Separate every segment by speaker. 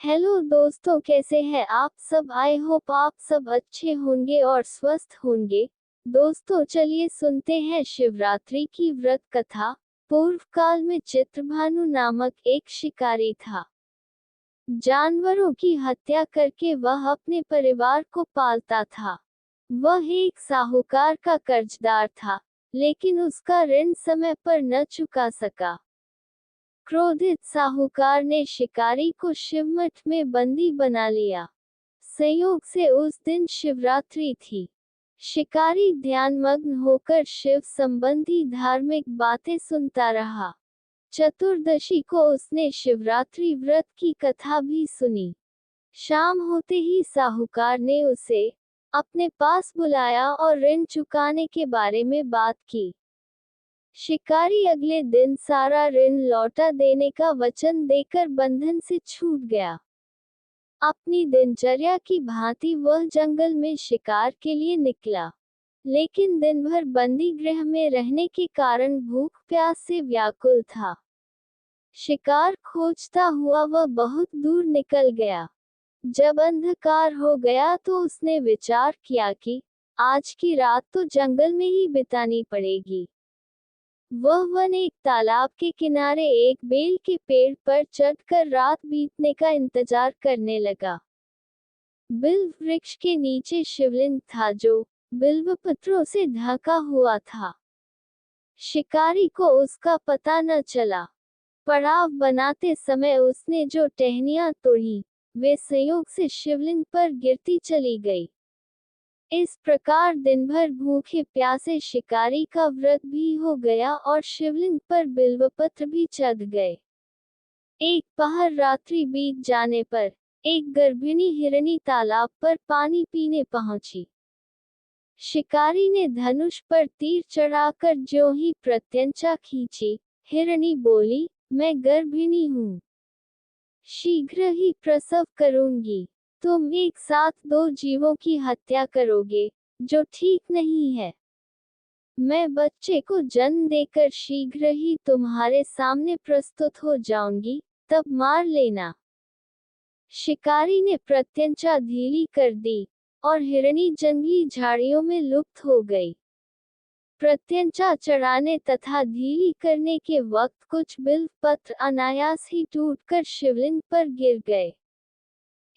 Speaker 1: Hello दोस्तों, कैसे हैं आप सब। आई होप आप सब अच्छे होंगे और स्वस्थ होंगे। दोस्तों चलिए सुनते हैं शिवरात्रि की व्रत कथा। पूर्व काल में चित्रभानु नामक एक शिकारी था। जानवरों की हत्या करके वह अपने परिवार को पालता था। वह एक साहूकार का कर्जदार था, लेकिन उसका ऋण समय पर न चुका सका। क्रोधित साहूकार ने शिकारी को शिवमठ में बंदी बना लिया। संयोग से उस दिन शिवरात्रि थी। शिकारी ध्यानमग्न होकर शिव संबंधी धार्मिक बातें सुनता रहा। चतुर्दशी को उसने शिवरात्रि व्रत की कथा भी सुनी। शाम होते ही साहूकार ने उसे अपने पास बुलाया और ऋण चुकाने के बारे में बात की। शिकारी अगले दिन सारा ऋण लौटा देने का वचन देकर बंधन से छूट गया। अपनी दिनचर्या की भांति वह जंगल में शिकार के लिए निकला, लेकिन दिन भर बंदी गृह में रहने के कारण भूख प्यास से व्याकुल था। शिकार खोजता हुआ वह बहुत दूर निकल गया। जब अंधकार हो गया तो उसने विचार किया कि आज की रात तो जंगल में ही बितानी पड़ेगी। वह वन एक तालाब के किनारे एक बेल के पेड़ पर चढ़कर रात बीतने का इंतजार करने लगा। बिल्व वृक्ष के नीचे शिवलिंग था जो बिल्व पत्रों से ढका हुआ था। शिकारी को उसका पता न चला। पड़ाव बनाते समय उसने जो टहनियां तोड़ी, वे संयोग से शिवलिंग पर गिरती चली गई। इस प्रकार दिन भर भूखे प्यासे शिकारी का व्रत भी हो गया और शिवलिंग पर बिल्वपत्र भी चढ़ गए। एक पहर रात्रि बीत जाने पर एक गर्भिणी हिरनी तालाब पर पानी पीने पहुंची। शिकारी ने धनुष पर तीर चढ़ाकर ज्यों ही प्रत्यंचा खींची, हिरनी बोली, मैं गर्भिणी हूँ, शीघ्र ही प्रसव करूंगी। तुम एक साथ दो जीवों की हत्या करोगे, जो ठीक नहीं है। मैं बच्चे को जन्म देकर शीघ्र ही तुम्हारे सामने प्रस्तुत हो जाऊंगी, तब मार लेना। शिकारी ने प्रत्यंचा ढीली कर दी और हिरनी जंगली झाड़ियों में लुप्त हो गई। प्रत्यंचा चढ़ाने तथा ढीली करने के वक्त कुछ बिल्व पत्र अनायास ही टूटकर शिवलिंग पर गिर गए।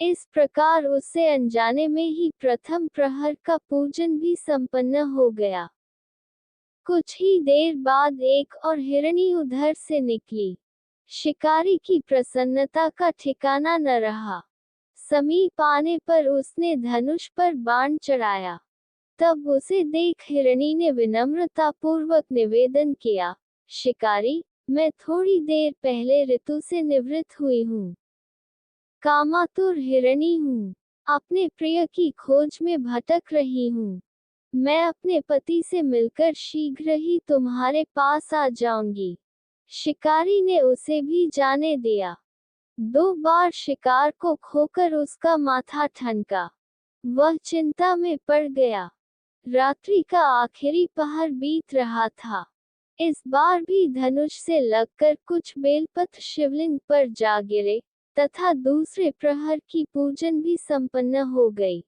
Speaker 1: इस प्रकार उससे अनजाने में ही प्रथम प्रहर का पूजन भी संपन्न हो गया। कुछ ही देर बाद एक और हिरनी उधर से निकली। शिकारी की प्रसन्नता का ठिकाना न रहा। समीप आने पर उसने धनुष पर बाण चढ़ाया। तब उसे देख हिरनी ने विनम्रतापूर्वक निवेदन किया, शिकारी, मैं थोड़ी देर पहले ऋतु से निवृत्त हुई हूँ। कामातुर हिरनी हूँ। अपने प्रिय की खोज में भटक रही हूँ। मैं अपने पति से मिलकर शीघ्र ही तुम्हारे पास आ जाऊंगी। शिकारी ने उसे भी जाने दिया। 2 बार शिकार को खोकर उसका माथा ठनका। वह चिंता में पड़ गया। रात्रि का आखिरी पहर बीत रहा था। इस बार भी धनुष से लगकर कुछ बेलपत्र शिवलिंग पर जा गिरे, तथा दूसरे प्रहर की पूजन भी संपन्न हो गई।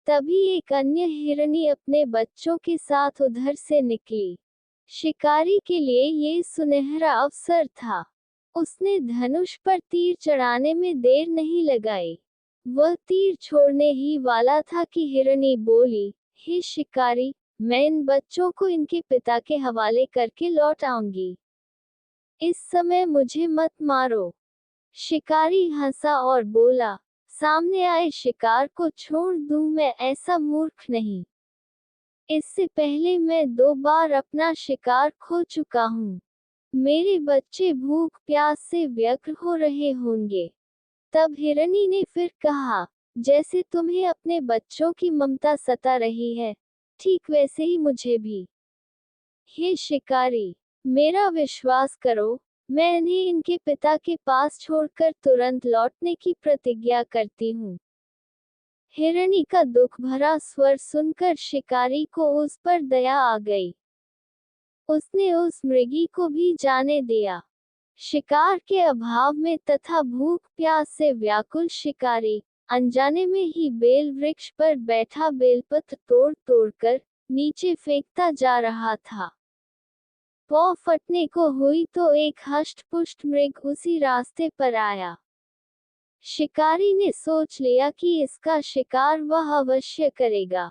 Speaker 1: तभी एक अन्य हिरनी अपने बच्चों के साथ उधर से निकली। शिकारी के लिए ये सुनहरा अवसर था। उसने धनुष पर तीर चढ़ाने में देर नहीं लगाई। वह तीर छोड़ने ही वाला था कि हिरनी बोली, हे शिकारी, मैं इन बच्चों को इनके पिता के हवाले करके लौट आऊंगी। इस समय मुझे मत मारो। शिकारी हंसा और बोला, सामने आए शिकार को छोड़ दूं मैं ऐसा मूर्ख नहीं। इससे पहले मैं 2 बार अपना शिकार खो चुका हूँ। मेरे बच्चे भूख प्यास से व्यग्र हो रहे होंगे। तब हिरनी ने फिर कहा, जैसे तुम्हें अपने बच्चों की ममता सता रही है, ठीक वैसे ही मुझे भी। हे शिकारी, मेरा विश्वास करो, मैं इन्हें इनके पिता के पास छोड़कर तुरंत लौटने की प्रतिज्ञा करती हूँ। हिरनी का दुख भरा स्वर सुनकर शिकारी को उस पर दया आ गई। उसने उस मृगी को भी जाने दिया। शिकार के अभाव में तथा भूख प्यास से व्याकुल शिकारी अनजाने में ही बेल वृक्ष पर बैठा बेलपत्र तोड़ तोड़कर नीचे फेंकता जा रहा था। पौ फटने को हुई तो एक हष्ट-पुष्ट मृग उसी रास्ते पर आया। शिकारी ने सोच लिया कि इसका शिकार वह अवश्य करेगा।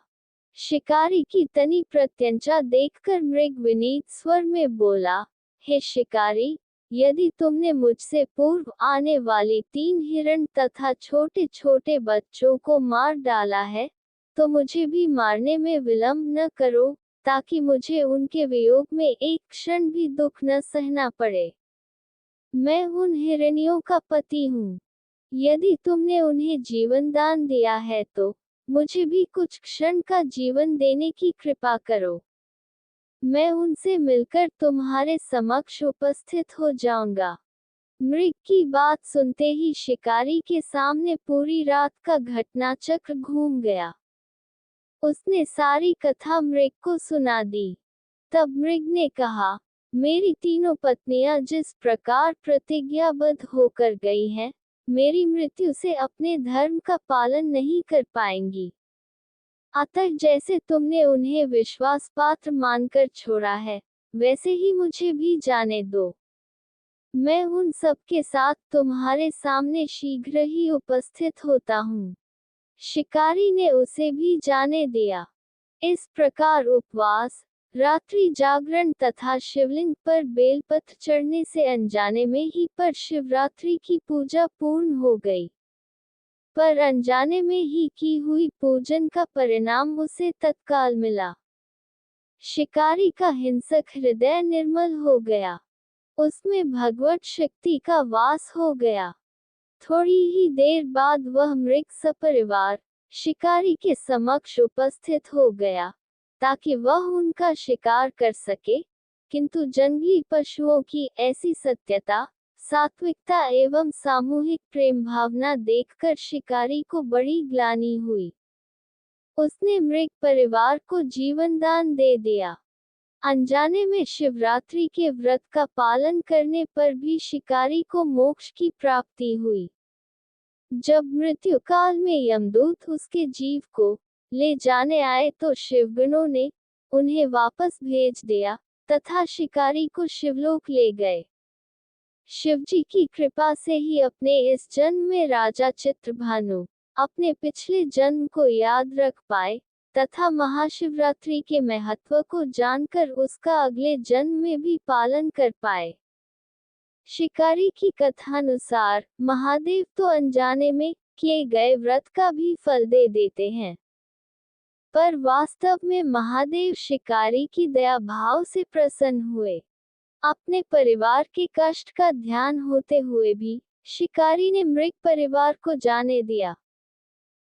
Speaker 1: शिकारी की तनी प्रत्यंचा देखकर मृग विनीत स्वर में बोला, हे शिकारी, यदि तुमने मुझसे पूर्व आने वाले 3 हिरण तथा छोटे छोटे बच्चों को मार डाला है, तो मुझे भी मारने में विलंब न करो, ताकि मुझे उनके वियोग में एक क्षण भी दुख न सहना पड़े। मैं उन हिरनियों का पति हूँ। यदि तुमने उन्हें जीवन दान दिया है तो मुझे भी कुछ क्षण का जीवन देने की कृपा करो। मैं उनसे मिलकर तुम्हारे समक्ष उपस्थित हो जाऊंगा। मृग की बात सुनते ही शिकारी के सामने पूरी रात का घटनाचक्र घूम गया। उसने सारी कथा मृग को सुना दी। तब मृग ने कहा, मेरी तीनों पत्नियां जिस प्रकार प्रतिज्ञाबद्ध होकर गई हैं, मेरी मृत्यु से अपने धर्म का पालन नहीं कर पाएंगी। अतः जैसे तुमने उन्हें विश्वास पात्र मानकर छोड़ा है, वैसे ही मुझे भी जाने दो। मैं उन सब के साथ तुम्हारे सामने शीघ्र ही उपस्थित होता हूँ। शिकारी ने उसे भी जाने दिया। इस प्रकार उपवास, रात्रि जागरण तथा शिवलिंग पर बेलपत्र चढ़ने से अनजाने में ही पर शिवरात्रि की पूजा पूर्ण हो गई। पर अनजाने में ही की हुई पूजन का परिणाम उसे तत्काल मिला। शिकारी का हिंसक हृदय निर्मल हो गया। उसमें भगवत शक्ति का वास हो गया। थोड़ी ही देर बाद वह मृग सपरिवार शिकारी के समक्ष उपस्थित हो गया, ताकि वह उनका शिकार कर सके, किंतु जंगली पशुओं की ऐसी सत्यता, सात्विकता एवं सामूहिक प्रेम भावना देखकर शिकारी को बड़ी ग्लानि हुई। उसने मृग परिवार को जीवन दान दे दिया। अनजाने में शिवरात्रि के व्रत का पालन करने पर भी शिकारी को मोक्ष की प्राप्ति हुई। जब मृत्यु काल में यमदूत उसके जीव को ले जाने आए तो शिवगणों ने उन्हें वापस भेज दिया तथा शिकारी को शिवलोक ले गए। शिवजी की कृपा से ही अपने इस जन्म में राजा चित्रभानु अपने पिछले जन्म को याद रख पाए तथा महाशिवरात्रि के महत्व को जानकर उसका अगले जन्म में भी पालन कर पाए। शिकारी की कथानुसार महादेव तो अनजाने में किए गए व्रत का भी फल दे देते हैं, पर वास्तव में महादेव शिकारी की दया भाव से प्रसन्न हुए। अपने परिवार के कष्ट का ध्यान होते हुए भी शिकारी ने मृग परिवार को जाने दिया।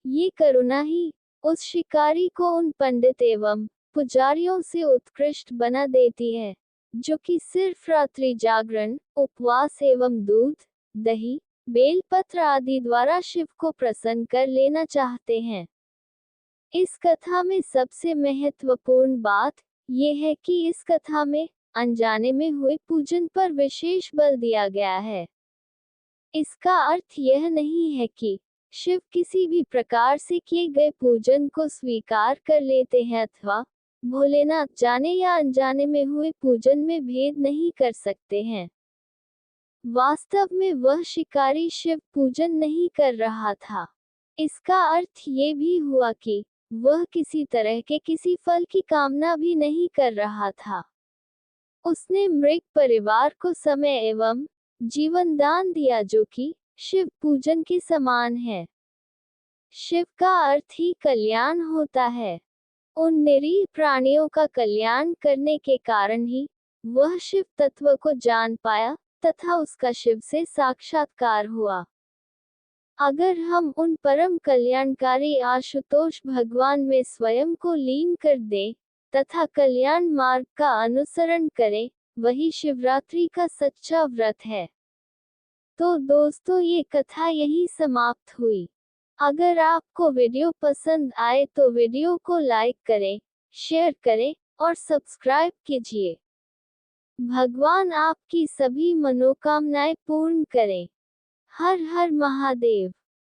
Speaker 1: ये करुणा ही उस शिकारी को उन पंडित एवं पुजारियों से उत्कृष्ट बना देती है, जो कि सिर्फ रात्रि जागरण, उपवास एवं दूध, दही, बेलपत्र आदि द्वारा शिव को प्रसन्न कर लेना चाहते हैं। इस कथा में सबसे महत्वपूर्ण बात यह है कि इस कथा में अनजाने में हुए पूजन पर विशेष बल दिया गया है। इसका अर्थ यह नहीं है कि शिव किसी भी प्रकार से किए गए पूजन को स्वीकार कर लेते हैं अथवा भोलेनाथ जाने या अनजाने में हुए पूजन में भेद नहीं कर सकते हैं। वास्तव में वह शिकारी शिव पूजन नहीं कर रहा था। इसका अर्थ ये भी हुआ कि वह किसी तरह के किसी फल की कामना भी नहीं कर रहा था। उसने मृग परिवार को समय एवं जीवन दान दिया, जो कि शिव पूजन के समान है। शिव का अर्थ ही कल्याण होता है। उन निरीह प्राणियों का कल्याण करने के कारण ही वह शिव तत्व को जान पाया तथा उसका शिव से साक्षात्कार हुआ। अगर हम उन परम कल्याणकारी आशुतोष भगवान में स्वयं को लीन कर दें तथा कल्याण मार्ग का अनुसरण करें, वही शिवरात्रि का सच्चा व्रत है। तो दोस्तों, ये कथा यही समाप्त हुई। अगर आपको वीडियो पसंद आए तो वीडियो को लाइक करें, शेयर करें और सब्सक्राइब कीजिए। भगवान आपकी सभी मनोकामनाएं पूर्ण करें। हर हर महादेव।